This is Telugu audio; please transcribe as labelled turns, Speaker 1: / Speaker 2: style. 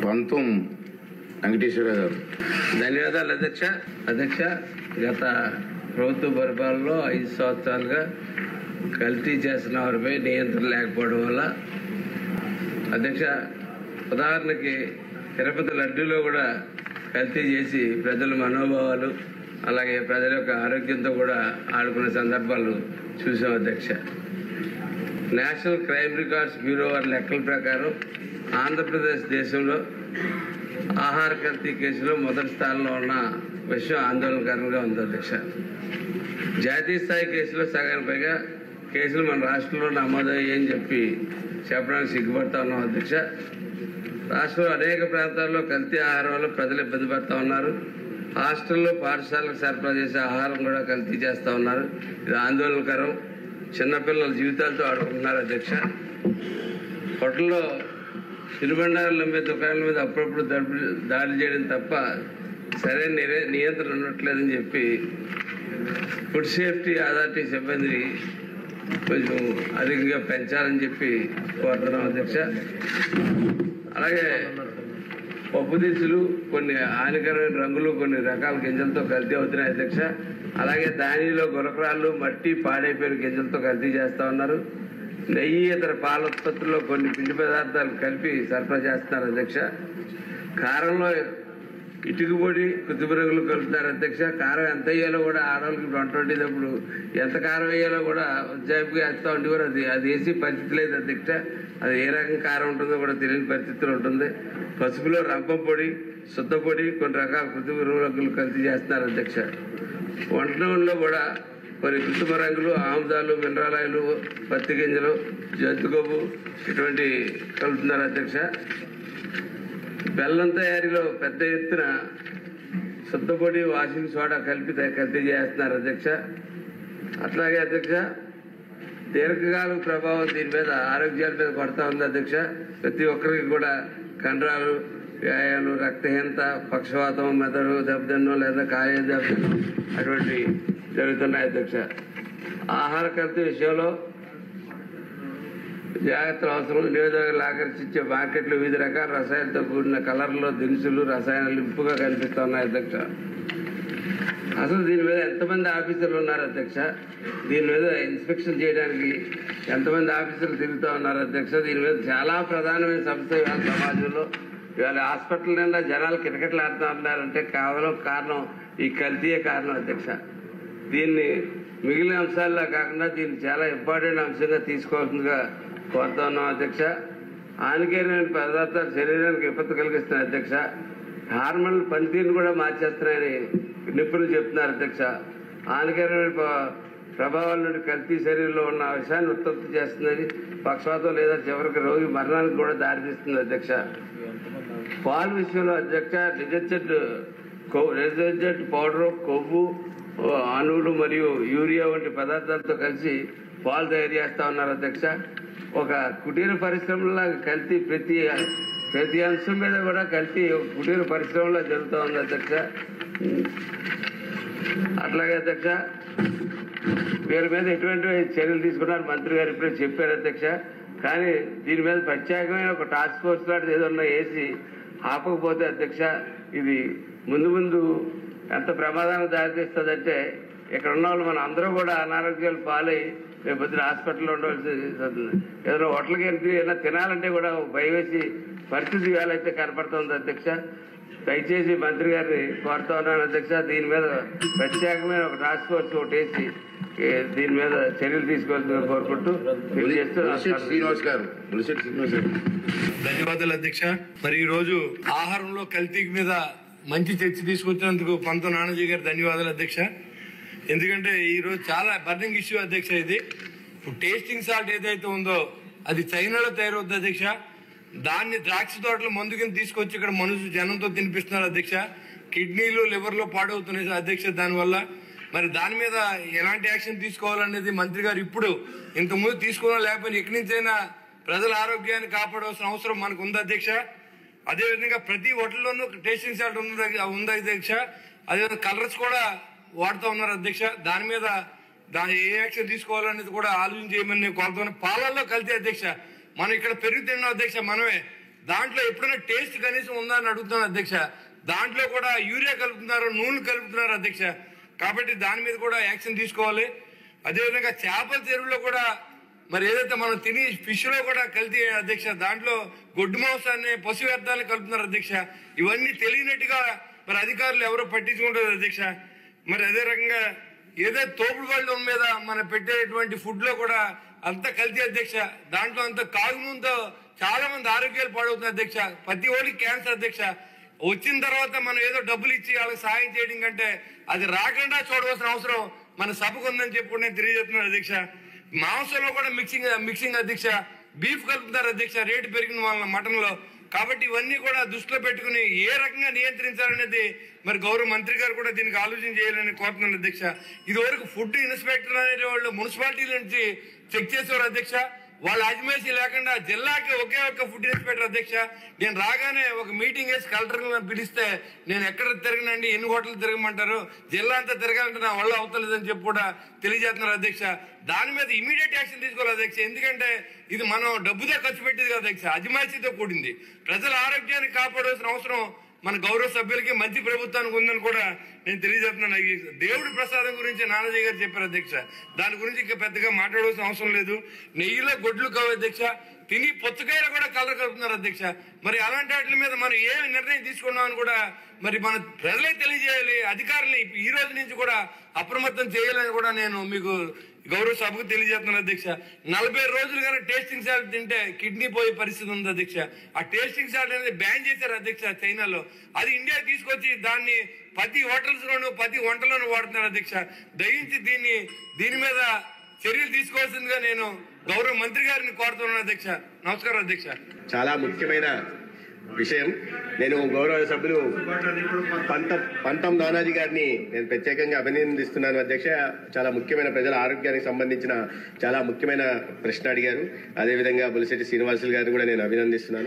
Speaker 1: పంతం వెంకటేశ్వర గారు.
Speaker 2: ధన్యవాదాలు అధ్యక్ష. అధ్యక్ష, గత ప్రభుత్వ పరిపాలనలో 5 సంవత్సరాలుగా కల్తీ చేస్తున్న వారిపై నియంత్రణ లేకపోవడం వల్ల అధ్యక్ష, ఉదాహరణకి తిరుపతి లడ్డూలో కూడా కల్తీ చేసి ప్రజల మనోభావాలు అలాగే ప్రజల యొక్క ఆరోగ్యంతో కూడా ఆడుకునే సందర్భాలు చూసాం అధ్యక్ష. నేషనల్ క్రైమ్ రికార్డ్స్ బ్యూరో వారి లెక్కల ప్రకారం ఆంధ్రప్రదేశ్ దేశంలో ఆహార కల్తీ కేసులో మొదటి స్థానంలో ఉన్న విషయం ఆందోళనకరంగా ఉంది అధ్యక్ష. జాతీయ స్థాయి కేసులో సగానికి పైగా కేసులు మన రాష్ట్రంలో నమోదయ్యాయని చెప్పడానికి సిగ్గుపడతా ఉన్నాం అధ్యక్ష. రాష్ట్రంలో అనేక ప్రాంతాల్లో కల్తీ ఆహారం వల్ల ప్రజలు ఇబ్బంది పడుతూ ఉన్నారు. హాస్టల్లో పాఠశాలకు సరఫరా చేసే ఆహారం కూడా కల్తీ చేస్తూ ఉన్నారు. ఇది ఆందోళనకరం. చిన్నపిల్లల జీవితాలతో ఆడుకుంటున్నారు అధ్యక్ష. హోటల్లో తినుబండారాలు అమ్మే దుకాణాల మీద అప్పుడప్పుడు దాడి చేయడం తప్ప సరైన నియంత్రణ ఉండట్లేదని చెప్పి ఫుడ్ సేఫ్టీ అథారిటీ సిబ్బందిని కొంచెం అధికంగా పెంచాలని చెప్పి కోరుతున్నాం అధ్యక్ష. అలాగే పప్పు దినుసులు, కొన్ని హానికరమైన రంగులు, కొన్ని రకాల గింజలతో కల్తీ అవుతున్నాయి అధ్యక్ష. అలాగే ధాన్యంలో గులకరాళ్ళు, మట్టి, పాడైపోయిన గింజలతో కల్తీ చేస్తూ ఉన్నారు. నెయ్యి, ఇతర పాల ఉత్పత్తుల్లో కొన్ని పిండి పదార్థాలు కలిపి సరఫరా చేస్తున్నారు అధ్యక్ష. కారంలో ఇటుక పొడి, కృత్రిమ రంగులు కలుపుతున్నారు అధ్యక్ష. కారం ఎంత వేయాలో కూడా ఆడవాళ్ళకి వంట వండేటప్పుడు ఎంత కారం వేయాలో కూడా ఉజ్జాయింపుగా వేస్తూ ఉండేవారు. అది వేసి పరిస్థితి లేదు అధ్యక్ష. అది ఏ రకం కారం ఉంటుందో కూడా తెలియని పరిస్థితులు ఉంటుంది. పసుపులో రంపం పొడి, శుద్ధ పొడి, కొన్ని రకాల కృత్రిమ రంగులు కల్తీ చేస్తున్నారు అధ్యక్ష. వంట నూనెలో కూడా కొన్ని కృత్రిమ రంగులు, ఆముదాలు, మినరల్ ఆయిల్, పత్తి గింజలు, జంతు కొవ్వు ఇటువంటి కలుపుతున్నారు అధ్యక్ష. బెల్లం తయారీలో పెద్ద ఎత్తున శుద్ధ పొడి, వాషింగ్ సోడా కలిపి కల్తీ చేస్తున్నారు అధ్యక్ష. అట్లాగే అధ్యక్ష, దీర్ఘకాలం ప్రభావం దీని మీద ఆరోగ్యాల మీద పడతా ఉంది అధ్యక్ష. ప్రతి ఒక్కరికి కూడా కండరాలు, వ్యాయాలు, రక్తహీనత, పక్షవాతం, మెదడు దెబ్బతిన్నో లేదా కాయ దెబ్బతిన్నో అటువంటి జరుగుతున్నాయి అధ్యక్ష. ఆహార కల్తీ విషయంలో జాగ్రత్తలు అవసరం. వినియోగదారులు ఆకర్షించే మార్కెట్లు వివిధ రకాల రసాయనాలతో కూడిన కలర్లో దినుసులు, రసాయనాలు ఇంపుగా కనిపిస్తున్నాయి అధ్యక్ష. అసలు దీని మీద ఎంతమంది ఆఫీసర్లు ఉన్నారు అధ్యక్ష? దీని మీద ఇన్స్పెక్షన్ చేయడానికి ఎంతమంది ఆఫీసర్లు తిరుగుతూ ఉన్నారు అధ్యక్ష? దీని మీద చాలా ప్రధానమైన సమస్య ఇవాళ సమాజంలో. ఇవాళ హాస్పిటల్ నిండా జనాలు కిటకిటలు ఆడుతూ ఉన్నారంటే కేవలం కారణం ఈ కల్తీయే కారణం అధ్యక్ష. దీన్ని మిగిలిన అంశాల్లో కాకుండా దీన్ని చాలా ఇంపార్టెంట్ అంశంగా తీసుకోవాల్సిందిగా కోరుతా ఉన్నాం అధ్యక్ష. హానికరమైన పదార్థాలు శరీరానికి విపత్తు కలిగిస్తున్నాయి అధ్యక్ష. హార్మోన్ల పనితీరును కూడా మార్చేస్తున్నాయని నిపుణులు చెప్తున్నారు అధ్యక్ష. హానికరమైన ప్రభావాల నుండి కల్తీ శరీరంలో ఉన్న విషయాన్ని ఉత్పత్తి చేస్తుందని, పక్షవాతం లేదా చివరికి రోగి మరణానికి కూడా దారితీస్తుంది అధ్యక్ష. పాలు విషయంలో అధ్యక్ష, డిటర్జెంట్ పౌడర్, కొవ్వు, అణువులు మరియు యూరియా వంటి పదార్థాలతో కలిసి పాలు తయారు చేస్తా ఉన్నారు అధ్యక్ష. ఒక కుటీర పరిశ్రమలో కల్తీ ప్రతి అంశం మీద కూడా కల్తీ కుటీర పరిశ్రమలో జరుగుతూ ఉంది అధ్యక్ష. అట్లాగే అధ్యక్ష, వీరి మీద ఎటువంటి చర్యలు తీసుకున్నారు మంత్రి గారు ఇప్పుడే చెప్పారు అధ్యక్ష. కానీ దీని మీద ప్రత్యేకమైన ఒక టాస్క్ ఫోర్స్ లాంటిది ఏదన్నా వేసి ఆపకపోతే అధ్యక్ష, ఇది ముందు ఎంత ప్రమాదానికి దారితీస్తుందంటే ఇక్కడ ఉన్న వాళ్ళు మన అందరూ కూడా అనారోగ్యాలు పాలై రేపు పొద్దున హాస్పిటల్లో ఉండవలసి వస్తుంది. ఏదైనా హోటల్కి వెళ్తే ఏదైనా తినాలంటే కూడా భయం వేసి పరిస్థితి వేలైతే కనపడుతుంది అధ్యక్ష. దయచేసి మంత్రి గారిని కోరుతా ఉన్నాను అధ్యక్ష, దీని మీద ప్రత్యేకమైన ఒక టాస్క్ ఫోర్స్ ఒకటి వేసి దీని మీద చర్యలు తీసుకోవాల్సిందిగా కోరుకుంటూ
Speaker 3: ధన్యవాదాలు అధ్యక్ష. మరి ఈ రోజు ఆహారంలో కల్తీ మీద మంచి చర్చ తీసుకొచ్చినందుకు పంతం నానాజీ గారు ధన్యవాదాలు అధ్యక్ష. ఎందుకంటే ఈ రోజు చాలా బర్నింగ్ ఇష్యూ అధ్యక్ష. ఇది టేస్టింగ్ సాల్ట్ ఏదైతే ఉందో అది చైనాలో తయారవుతుంది అధ్యక్ష. దాన్ని ద్రాక్ష తోటలు మందు కింద తీసుకొచ్చి ఇక్కడ జనంతో తినిపిస్తున్నారు అధ్యక్ష. కిడ్నీలు, లివర్లో పాడవుతున్నాయి అధ్యక్ష దానివల్ల. మరి దాని మీద ఎలాంటి యాక్షన్ తీసుకోవాలనేది మంత్రి గారు ఇప్పుడు ఇంతకుముందు తీసుకోవాలా లేకపోతే ఇక్కడి నుంచైనా ప్రజల ఆరోగ్యాన్ని కాపాడవలసిన అవసరం మనకు ఉంది అధ్యక్ష. అదేవిధంగా ప్రతి హోటల్లోనూ టేస్టింగ్ సాల్ట్ ఉంది అధ్యక్ష. అదేవిధంగా కలర్స్ కూడా వాడుతూ ఉన్నారు అధ్యక్ష. దాని మీద ఏ యాక్షన్ తీసుకోవాలనేది కూడా ఆలోచన చేయమని నేను కోరుతున్నాను. పాలల్లో కల్తీ అధ్యక్ష. మనం ఇక్కడ పెరుగు తిన్నాం అధ్యక్ష. మనమే దాంట్లో ఎప్పుడైనా టేస్ట్ కనీసం ఉందా అని అడుగుతున్నాను అధ్యక్ష. దాంట్లో కూడా యూరియా కలుపుతున్నారు, నూనె కలుపుతున్నారు అధ్యక్ష. కాబట్టి దాని మీద కూడా యాక్షన్ తీసుకోవాలి. అదేవిధంగా చేపల చెరువులో కూడా మరి ఏదైతే మనం తిని ఫిష్ లో కూడా కల్తీ అధ్యక్ష. దాంట్లో గొడ్డు మాంసాన్ని, పశు వ్యర్థాలను కలుపుతున్నారు అధ్యక్ష. ఇవన్నీ తెలియనట్టుగా మరి అధికారులు ఎవరో పట్టించుకుంటారు అధ్యక్ష. మరి అదే రకంగా ఏదైతే తోపుడు బళ్ళ మీద మనం పెట్టేటువంటి ఫుడ్ లో కూడా అంత కల్తీ అధ్యక్ష. దాంట్లో అంత కాగునంతో చాలా మంది ఆరోగ్యాలు పాడవుతుంది అధ్యక్ష. ప్రతి ఓడికి క్యాన్సర్ అధ్యక్ష. వచ్చిన తర్వాత మనం ఏదో డబ్బులు ఇచ్చి వాళ్ళకి సాయం చేయడం కంటే అది రాకుండా చూడవలసిన అవసరం మన సభకు ఉందని చెప్పి నేను తెలియజేస్తున్నాను అధ్యక్ష. మాంసంలో కూడా మిక్సింగ్ అధ్యక్ష. బీఫ్ కలుపుతారు అధ్యక్ష, రేటు పెరిగిన వాళ్ళ మటన్ లో. కాబట్టి ఇవన్నీ కూడా దృష్టిలో పెట్టుకుని ఏ రకంగా నియంత్రించాలనేది మరి గౌరవ మంత్రి గారు కూడా దీనికి ఆలోచన చేయాలని కోరుతున్నాను అధ్యక్ష. ఇది వరకు ఫుడ్ ఇన్స్పెక్టర్ అనే వాళ్ళు మున్సిపాలిటీ నుంచి చెక్ చేసేవారు అధ్యక్ష. వాళ్ళ అజమాయిషీ లేకుండా జిల్లాకి ఒకే ఒక్క ఫుడ్ ఇన్స్పెక్టర్ అధ్యక్ష. నేను రాగానే ఒక మీటింగ్ వేసి కలెక్టర్ పిలిస్తే నేను ఎక్కడ తిరగనండి, ఎన్ని హోటల్ తిరగమంటారు, జిల్లా అంతా తిరగాలంటే నా వల్ల అవుతలేదని చెప్పి కూడా తెలియజేస్తున్నారు అధ్యక్ష. దాని మీద ఇమీడియట్ యాక్షన్ తీసుకోవాలి అధ్యక్ష. ఎందుకంటే ఇది మనం డబ్బుతో ఖర్చు పెట్టేది కదా అధ్యక్ష, అజమాయిషీతో కూడింది. ప్రజల ఆరోగ్యాన్ని కాపాడాల్సిన అవసరం మన గౌరవ సభ్యులకి, మంచి ప్రభుత్వానికి ఉందని కూడా నేను తెలియజేస్తున్నాను. దేవుడి ప్రసాదం గురించి నానాజీ గారు చెప్పారు అధ్యక్ష. దాని గురించి ఇంకా పెద్దగా మాట్లాడాల్సిన అవసరం లేదు. నెయ్యిలో గొడ్లు కావు అధ్యక్ష. తిని పుచ్చకాయలు కూడా కలర్ కలుపుతున్నారు అధ్యక్ష. మరి అలాంటి వాటి మీద మనం ఏ నిర్ణయం తీసుకున్నామని కూడా మరి మన ప్రజలే తెలియజేయాలి. అధికారులు ఈ రోజు నుంచి కూడా అప్రమత్తం చేయాలని కూడా నేను మీకు గౌరవ సభకు తెలియజేస్తున్నాను అధ్యక్ష. 40 రోజులు కానీ టేస్టింగ్ సాల్ట్ తింటే కిడ్నీ పోయే పరిస్థితి ఉంది అధ్యక్ష. ఆ టేస్టింగ్ సాల్ట్ అనేది బ్యాన్ చేశారు అధ్యక్ష చైనాలో. అది ఇండియా తీసుకొచ్చి దాన్ని ప్రతి హోటల్స్ లోను, ప్రతి వంటలోనూ వాడుతున్నారు అధ్యక్ష. దయించి దీని మీద చర్యలు తీసుకోవాల్సిందిగా నేను గౌరవ మంత్రి గారిని కోరుతున్నాను అధ్యక్ష. నమస్కారం అధ్యక్ష.
Speaker 4: చాలా ముఖ్యమైన విషయం. నేను గౌరవ సభ్యులు పంతం నానాజీ గారిని నేను ప్రత్యేకంగా అభినందిస్తున్నాను అధ్యక్ష. చాలా ముఖ్యమైన ప్రజల ఆరోగ్యానికి సంబంధించిన చాలా ముఖ్యమైన ప్రశ్న అడిగారు. అదేవిధంగా బొలిశెట్టి శ్రీనివాసులు గారిని కూడా నేను అభినందిస్తున్నాను.